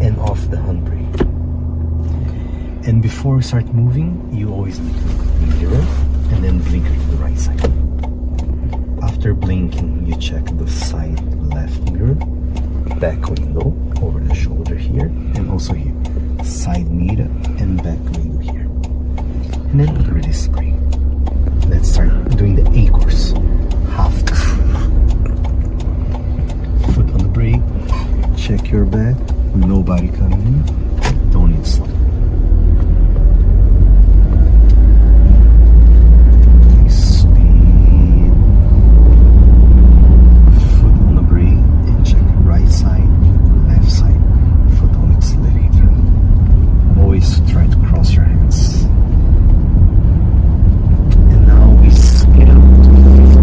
and off the handbrake. And before we start moving, you always need to mirror and then blinker to the right side. After blinking, you check the side left mirror, back window over the shoulder here, and also here, side mirror and back window here. And then release brake. Let's start doing the A course. Half the speed. Foot on the brake, check your back, nobody coming in, don't need slow. Speed. Foot on the brake and check right side, left side, foot on accelerator. Always try to cross your hands. And now we speed up to 50.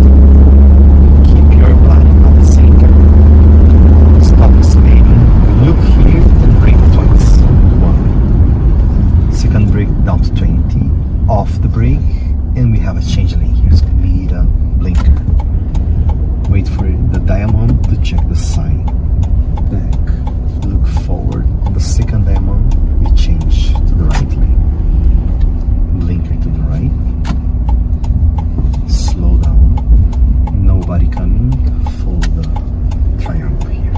Keep your body at the center. Stop accelerating. Look here and brake twice. 1. Second brake down to 20. Off the brake. And we have a change lane here. So mirror, blinker. Wait for the diamond to check the side. Back. Look forward. On the second diamond, we change to the right lane. Blinker to the right. Slow down. Nobody coming. Follow the triangle here.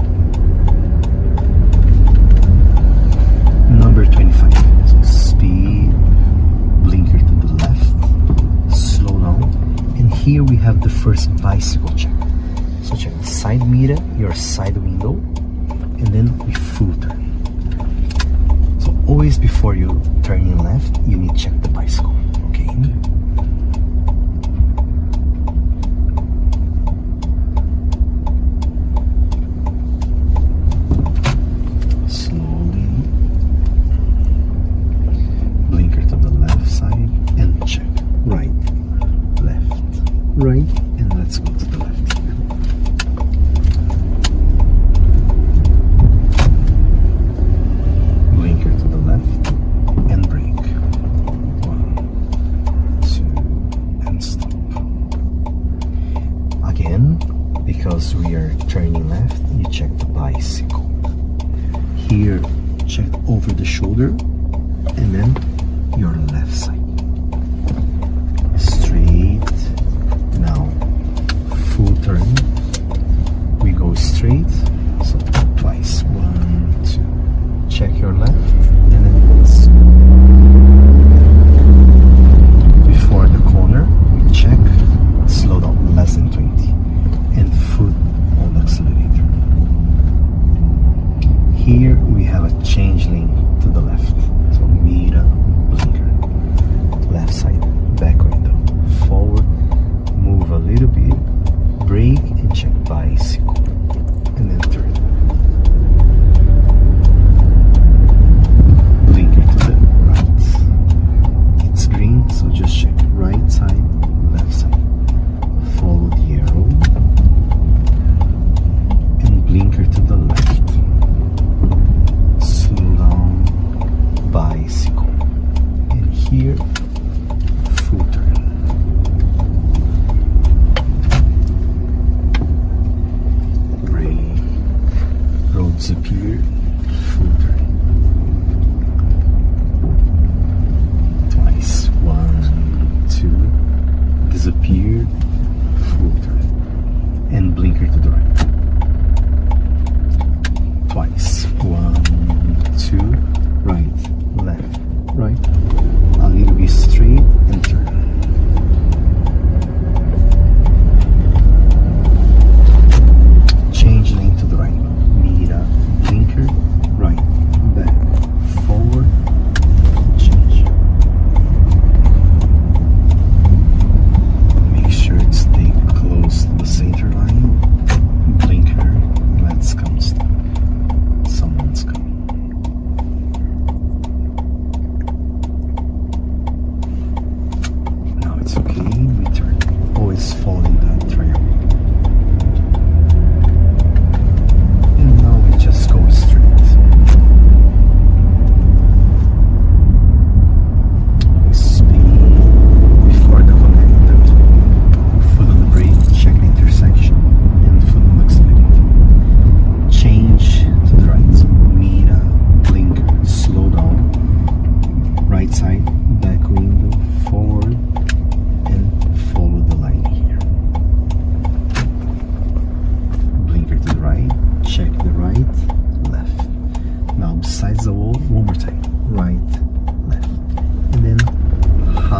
Number 25. So speed. Blinker to the left. Slow down. And here we have the first bicycle check. So check the side mirror, your side window, and then we full turn. So always before you turn in left, you need to check the bicycle. Okay. Slowly. Blinker to the left side and check. Right, left, right, and let's go to the left here. Blinker to the left and brake. 1, 2, and stop. Again, because we are turning left, you check the bicycle. Here, check over the shoulder and then your left side. Straight. Now, full turn. We go straight. So twice. 1, 2. Check your left and then once. Before the corner, we check. Slow down less than 20. And foot on the accelerator. Here we have a change lane to the left. So mirror, blinker.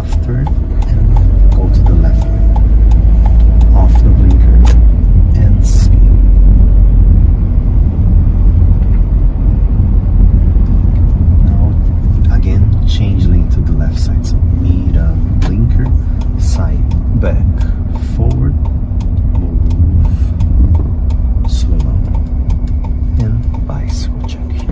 half turn and go to the left lane. Off the blinker and speed. Now again change lane to the left side. So mira, blinker, side, back, forward, move, slow down, and bicycle check here.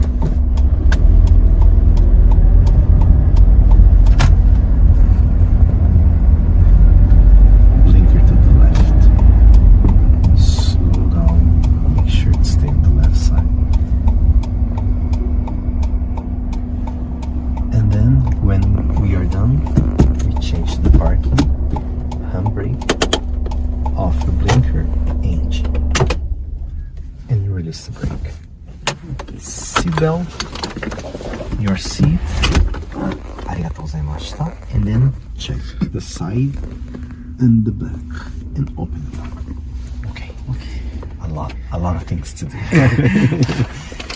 Off the blinker, engine, and you release the brake. Seatbelt, your seat, arigatou gozaimashita, and then check the side and the back and open it up. Okay, a lot of things to do.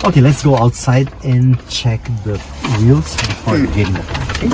Okay, let's go outside and check the wheels before getting the car. Okay?